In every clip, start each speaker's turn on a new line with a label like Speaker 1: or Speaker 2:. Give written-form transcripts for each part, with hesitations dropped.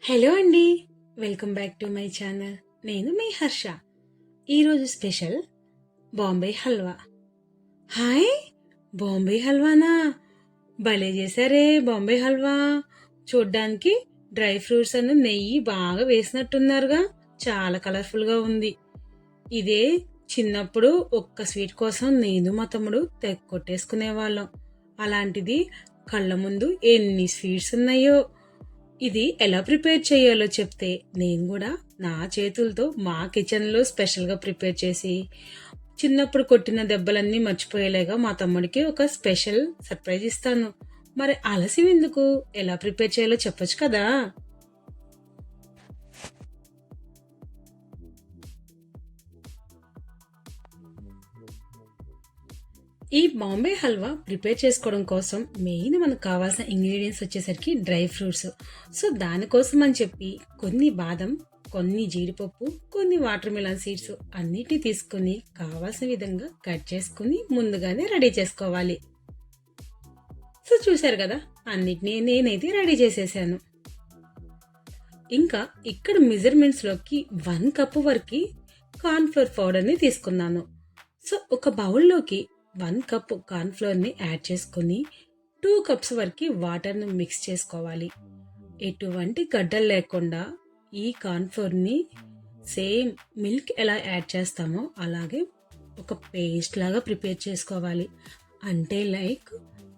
Speaker 1: Hello అండి. Welcome back to my channel. నేను మీ హర్ష. ఈరోజు స్పెషల్ బాంబే హల్వా. హాయ్! బాంబే హల్వానా? భలే చేశారే బాంబే హల్వా. చూడ్డానికి డ్రై ఫ్రూట్స్ అను నెయ్యి బాగా వేసినట్టున్నారుగా. చాలా కలర్ఫుల్గా ఉంది. ఇదే చిన్నప్పుడు ఒక్క స్వీట్ కోసం నేను మా తమ్ముడు తెగ కొట్టేసుకునేవాళ్ళం. అలాంటిది కళ్ళ ముందు ఎన్ని స్వీట్స్ ఉన్నాయో. ఇది ఎలా ప్రిపేర్ చేయాలో చెప్తే నేను కూడా నా చేతులతో మా కిచెన్లో స్పెషల్గా ప్రిపేర్ చేసి చిన్నప్పుడు కొట్టిన దెబ్బలన్నీ మర్చిపోయేలాగా మా తమ్ముడికి ఒక స్పెషల్ సర్ప్రైజ్ ఇస్తాను. మరి ఆలస్యం ఎందుకు? ఎలా ప్రిపేర్ చేయాలో చెప్పొచ్చు కదా. ఈ బాంబే హల్వా ప్రిపేర్ చేసుకోవడం కోసం మెయిన్ మనకు కావాల్సిన ఇంగ్రీడియంట్స్ వచ్చేసరికి డ్రై ఫ్రూట్స్. సో దానికోసం అని చెప్పి కొన్ని బాదం, కొన్ని జీడిపప్పు, కొన్ని వాటర్ మిలన్ సీడ్స్ అన్నిటిని తీసుకొని కావాల్సిన విధంగా కట్ చేసుకుని ముందుగానే రెడీ చేసుకోవాలి. సో చూశారు కదా, అన్నిటినీ నేనైతే రెడీ చేసేసాను. ఇంకా ఇక్కడ మెజర్మెంట్స్లోకి 1 కప్పు వరకు కార్న్ఫ్లోర్ పౌడర్ని తీసుకున్నాను. సో ఒక బౌల్లోకి 1 కప్ కార్న్ఫ్లోర్ని యాడ్ చేసుకుని 2 కప్స్ వరకు వాటర్ని మిక్స్ చేసుకోవాలి. ఎటువంటి గడ్డలు లేకుండా ఈ కార్న్ఫ్లోర్ని సేమ్ మిల్క్ ఎలా యాడ్ చేస్తామో అలాగే ఒక పేస్ట్ లాగా ప్రిపేర్ చేసుకోవాలి. అంటే లైక్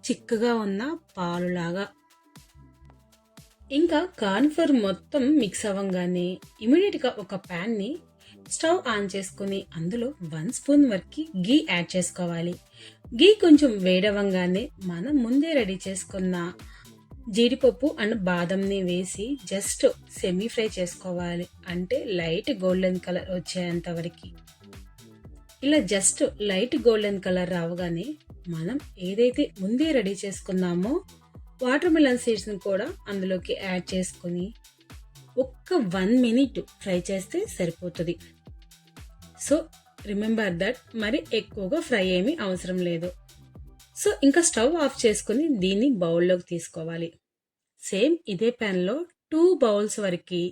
Speaker 1: చిక్కగా ఉన్న పాలులాగా. ఇంకా కార్న్ఫ్లోర్ మొత్తం మిక్స్ అవ్వగానే ఇమీడియట్గా ఒక ప్యాన్ని స్టవ్ ఆన్ చేసుకుని అందులో 1 స్పూన్ వరకు గీ యాడ్ చేసుకోవాలి. గీ కొంచెం వేడవంగానే మనం ముందే రెడీ చేసుకున్న జీడిపప్పు అండ్ బాదంని వేసి జస్ట్ సెమీ ఫ్రై చేసుకోవాలి. అంటే లైట్ గోల్డెన్ కలర్ వచ్చేంత వరకు. ఇలా జస్ట్ లైట్ గోల్డెన్ కలర్ రావగానే మనం ఏదైతే ముందే రెడీ చేసుకున్నామో వాటర్ మిలన్ సీడ్స్ని కూడా అందులోకి యాడ్ చేసుకుని ఒక్క 1 మినిట్ ఫ్రై చేస్తే సరిపోతుంది. సో రిమెంబర్ దట్ మరి ఎక్కువగా ఫ్రై ఏమీ అవసరం లేదు. సో ఇంకా స్టవ్ ఆఫ్ చేసుకుని దీన్ని బౌల్లోకి తీసుకోవాలి. సేమ్ ఇదే ప్యాన్లో 2 బౌల్స్ వరకు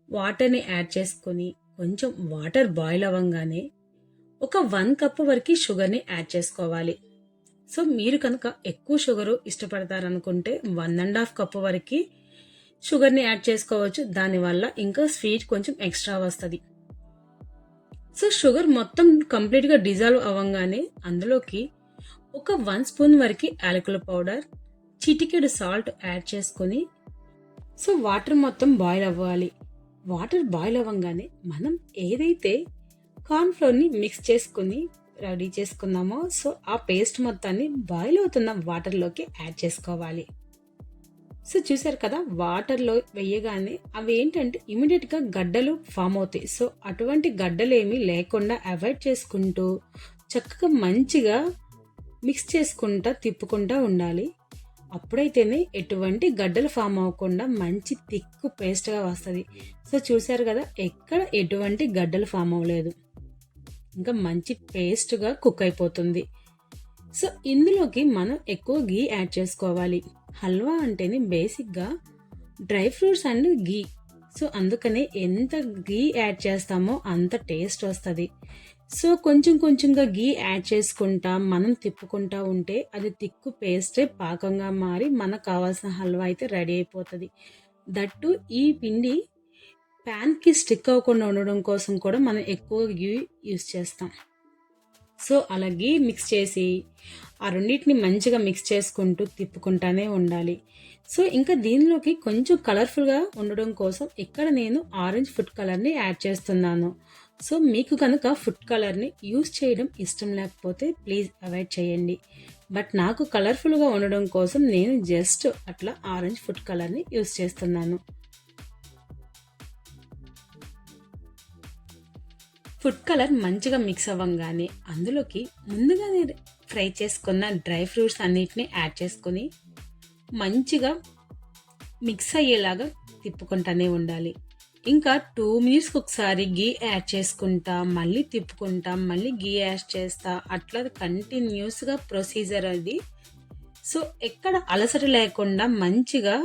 Speaker 1: వాటర్ని యాడ్ చేసుకొని కొంచెం వాటర్ బాయిల్ అవ్వగానే ఒక 1 కప్ వరకు షుగర్ని యాడ్ చేసుకోవాలి. సో మీరు కనుక ఎక్కువ షుగరు ఇష్టపడతారనుకుంటే 1.5 కప్ వరకు షుగర్ని యాడ్ చేసుకోవచ్చు. దానివల్ల ఇంకా స్వీట్ కొంచెం ఎక్స్ట్రా వస్తుంది. సో షుగర్ మొత్తం కంప్లీట్గా డిజాల్వ్ అవ్వగానే అందులోకి ఒక 1 స్పూన్ వరకు యాలకుల పౌడర్, చిటికెడు సాల్ట్ యాడ్ చేసుకొని సో వాటర్ మొత్తం బాయిల్ అవ్వాలి. వాటర్ బాయిల్ అవ్వగానే మనం ఏదైతే కార్న్ఫ్లోర్ని మిక్స్ చేసుకుని రెడీ చేసుకున్నామో సో ఆ పేస్ట్ మొత్తాన్ని బాయిల్ అవుతున్న వాటర్లోకి యాడ్ చేసుకోవాలి. సో చూసారు కదా, వాటర్లో వేయగానే అవి ఏంటంటే ఇమీడియట్గా గడ్డలు ఫామ్ అవుతాయి. సో అటువంటి గడ్డలు ఏమీ లేకుండా అవాయిడ్ చేసుకుంటూ చక్కగా మంచిగా మిక్స్ చేసుకుంటా తిప్పుకుంటా ఉండాలి. అప్పుడైతేనే ఎటువంటి గడ్డలు ఫామ్ అవ్వకుండా మంచి థిక్ పేస్ట్గా వస్తుంది. సో చూసారు కదా, ఎక్కడ ఎటువంటి గడ్డలు ఫామ్ అవ్వలేదు, ఇంకా మంచి పేస్ట్గా కుక్ అయిపోతుంది. సో ఇందులోకి మనం ఎక్కువ గీ యాడ్ చేసుకోవాలి. హల్వా అంటేనే బేసిక్గా dry fruits and ghee. So అందుకనే ఎంత గీ యాడ్ చేస్తామో అంత టేస్ట్ వస్తుంది. సో కొంచెం కొంచెంగా గీ యాడ్ చేసుకుంటా మనం తిప్పుకుంటా ఉంటే అది తిక్కు పేస్టే పాకంగా మారి మనకు కావాల్సిన హల్వా అయితే రెడీ అయిపోతుంది. దట్టు ఈ పిండి ప్యాన్కి స్టిక్ అవ్వకుండా ఉండడం కోసం కూడా మనం ఎక్కువ గీ యూస్ చేస్తాం. సో అలా గీ మిక్స్ చేసి ఆ రెండింటిని మంచిగా మిక్స్ చేసుకుంటూ తిప్పుకుంటానే ఉండాలి. సో ఇంకా దీనిలోకి కొంచెం కలర్ఫుల్గా ఉండడం కోసం ఇక్కడ నేను ఆరెంజ్ ఫుడ్ కలర్ని యాడ్ చేస్తున్నాను. సో మీకు కనుక ఫుడ్ కలర్ని యూస్ చేయడం ఇష్టం లేకపోతే ప్లీజ్ అవాయిడ్ చేయండి. బట్ నాకు కలర్ఫుల్గా ఉండడం కోసం నేను జస్ట్ అట్లా ఆరెంజ్ ఫుడ్ కలర్ని యూస్ చేస్తున్నాను. ఫుడ్ కలర్ మంచిగా మిక్స్ అవ్వగానే అందులోకి ముందుగానే ఫ్రై చేసుకున్న డ్రై ఫ్రూట్స్ అన్నిటిని యాడ్ చేసుకొని మంచిగా మిక్స్ అయ్యేలాగా తిప్పుకుంటానే ఉండాలి. ఇంకా 2 మినిట్స్కి ఒకసారి గీ యాడ్ చేసుకుంటా మళ్ళీ తిప్పుకుంటా మళ్ళీ గీ యాడ్ చేస్తా అట్లా కంటిన్యూస్గా ప్రొసీజర్ అది. సో ఎక్కడ అలసట లేకుండా మంచిగా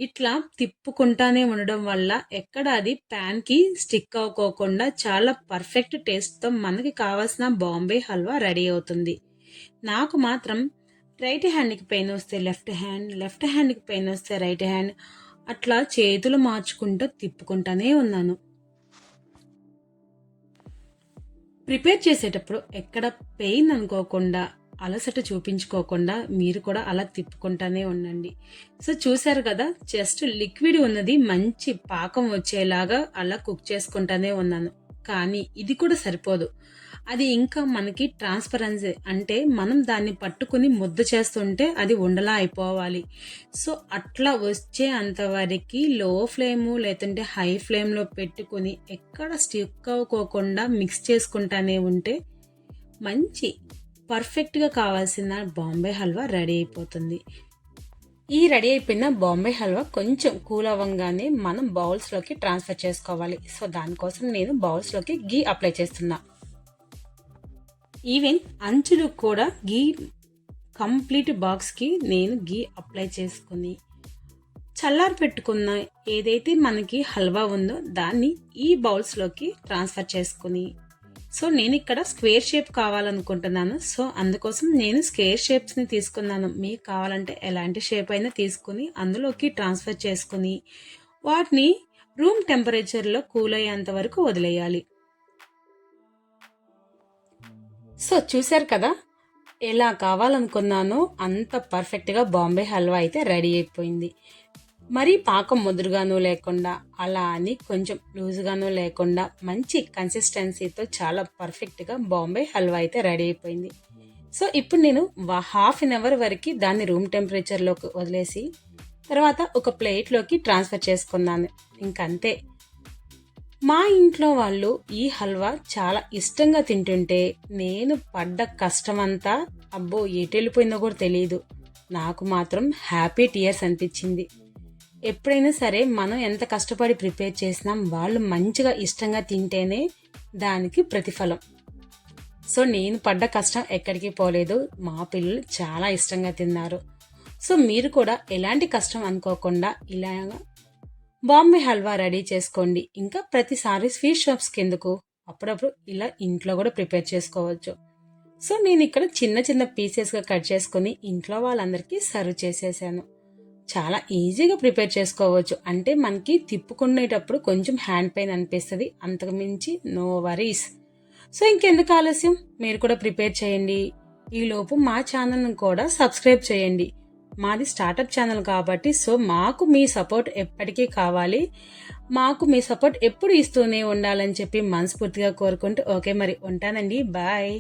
Speaker 1: ఇట్లా తిప్పుకుంటానే ఉండడం వల్ల ఎక్కడ అది ప్యాన్‌కి స్టిక్ అవ్వకోకుండా చాలా పర్ఫెక్ట్ టేస్ట్‌తో మనకి కావాల్సిన బాంబే హల్వా రెడీ అవుతుంది. నాకు మాత్రం రైట్ హ్యాండ్‌కి పెయినొస్తే లెఫ్ట్ హ్యాండ్, లెఫ్ట్ హ్యాండ్‌కి పెయినొస్తే రైట్ హ్యాండ్ అట్లా చేతులు మార్చుకుంటూ తిప్పుకుంటానే ఉన్నాను. ప్రిపేర్ చేసేటప్పుడు ఎక్కడ పెయిన్ అనుకోకుండా, అలసట చూపించుకోకుండా మీరు కూడా అలా తిప్పుకుంటానే ఉండండి. సో, చూసారు కదా! జస్ట్ లిక్విడ్ ఉన్నది మంచి పాకం వచ్చేలాగా అలా కుక్ చేసుకుంటానే ఉన్నాను. కానీ ఇది కూడా సరిపోదు. అది ఇంకా మనకి ట్రాన్స్‌పరెన్సీ అంటే మనం దాన్ని పట్టుకొని ముద్ద చేస్తుంటే అది ఉండలా అయిపోవాలి. సో, అట్లా వచ్చే అంతవరకి లో ఫ్లేము లేదంటే హై ఫ్లేమ్‌లో పెట్టుకొని ఎక్కడ స్టిక్ అవ్వుకోకుండా మిక్స్ చేసుకుంటానే ఉంటే మంచి పర్ఫెక్ట్‌గా కావాల్సిన బాంబే హల్వా రెడీ అయిపోతుంది. ఈ రెడీ అయిపోయిన బాంబే హల్వా కొంచెం కూల్ అవ్వంగానే మనం బౌల్స్‌లోకి ట్రాన్స్‌ఫర్ చేసుకోవాలి. సో, దానికోసం నేను బౌల్స్‌లోకి ఘీ అప్లై చేస్తున్నా. ఈవెన్ అంచులు కూడా కంప్లీట్ బాక్స్‌కి నేను ఘీ అప్లై చేసుకొని, చల్లారి పెట్టుకున్న ఏదైతే మనకి హల్వా ఉందో దాన్ని ఈ బౌల్స్‌లోకి ట్రాన్స్‌ఫర్ చేసుకొని, సో, నేనిక్కడ స్క్వేర్ షేప్ కావాలనుకుంటున్నాను. సో, అందుకోసం నేను స్క్వేర్ షేప్స్‌ని తీసుకున్నాను. మీకు కావాలంటే ఎలాంటి షేప్ అయినా తీసుకొని అందులోకి ట్రాన్స్‌ఫర్ చేసుకొని, వాటిని రూమ్ టెంపరేచర్‌లో కూల్ అయ్యేంత వరకు వదిలేయాలి. సో, చూసారు కదా! ఎలా కావాలనుకున్నానో అంత పర్ఫెక్ట్‌గా బాంబే హల్వా అయితే రెడీ అయిపోయింది. మరీ పాకం ముదురుగాను లేకుండా, అలా అని కొంచెం లూజ్‌గాను లేకుండా మంచి కన్సిస్టెన్సీతో చాలా పర్ఫెక్ట్‌గా బాంబే హల్వా అయితే రెడీ అయిపోయింది. సో, ఇప్పుడు నేను హాఫ్ అన్ అవర్ వరకి దాన్ని రూమ్ టెంపరేచర్‌లోకి వదిలేసి, తర్వాత ఒక ప్లేట్‌లోకి ట్రాన్స్‌ఫర్ చేసుకున్నాను. ఇంకంతే. మా ఇంట్లో వాళ్ళు ఈ హల్వా చాలా ఇష్టంగా తింటుంటే నేను పడ్డ కష్టమంతా అబ్బో ఎటెళ్ళిపోయిందో కూడా తెలియదు. నాకు మాత్రం హ్యాపీ టీయర్స్ అనిపించింది. ఎప్పుడైనా సరే మనం ఎంత కష్టపడి ప్రిపేర్ చేసినా వాళ్ళు మంచిగా ఇష్టంగా తింటేనే దానికి ప్రతిఫలం. సో, నేను పడ్డ కష్టం ఎక్కడికి పోలేదు. మా పిల్లలు చాలా ఇష్టంగా తిన్నారు. సో, మీరు కూడా ఎలాంటి కష్టం అనుకోకుండా ఇలాగ బాంబే హల్వా రెడీ చేసుకోండి. ఇంకా ప్రతిసారి స్వీట్ షాప్స్‌కి ఎందుకు? అప్పుడప్పుడు ఇలా ఇంట్లో కూడా ప్రిపేర్ చేసుకోవచ్చు. సో, నేనిక్కడ చిన్న చిన్న పీసెస్‌గా కట్ చేసుకొని ఇంట్లో వాళ్ళందరికీ సర్వ్ చేసేసాను. చాలా ఈజీగా ప్రిపేర్ చేసుకోవచ్చు. అంటే మనకి తిప్పుకునేటప్పుడు కొంచెం హ్యాండ్ పెయిన్ అనిపిస్తది. అంతకు మించి నో వరీస్. సో, ఇంకెందుకు ఆలస్యం? మీరు కూడా ప్రిపేర్ చేయండి. ఈలోపు మా ఛానల్‌ని కూడా సబ్స్క్రైబ్ చేయండి. మాది స్టార్టప్ ఛానల్ కాబట్టి సో, మాకు మీ సపోర్ట్ ఎప్పటికీ కావాలి. మాకు మీ సపోర్ట్ ఎప్పుడు ఇస్తూనే ఉండాలని చెప్పి మనస్ఫూర్తిగా కోరుకుంటూ ఓకే మరి ఉంటానండి. బాయ్.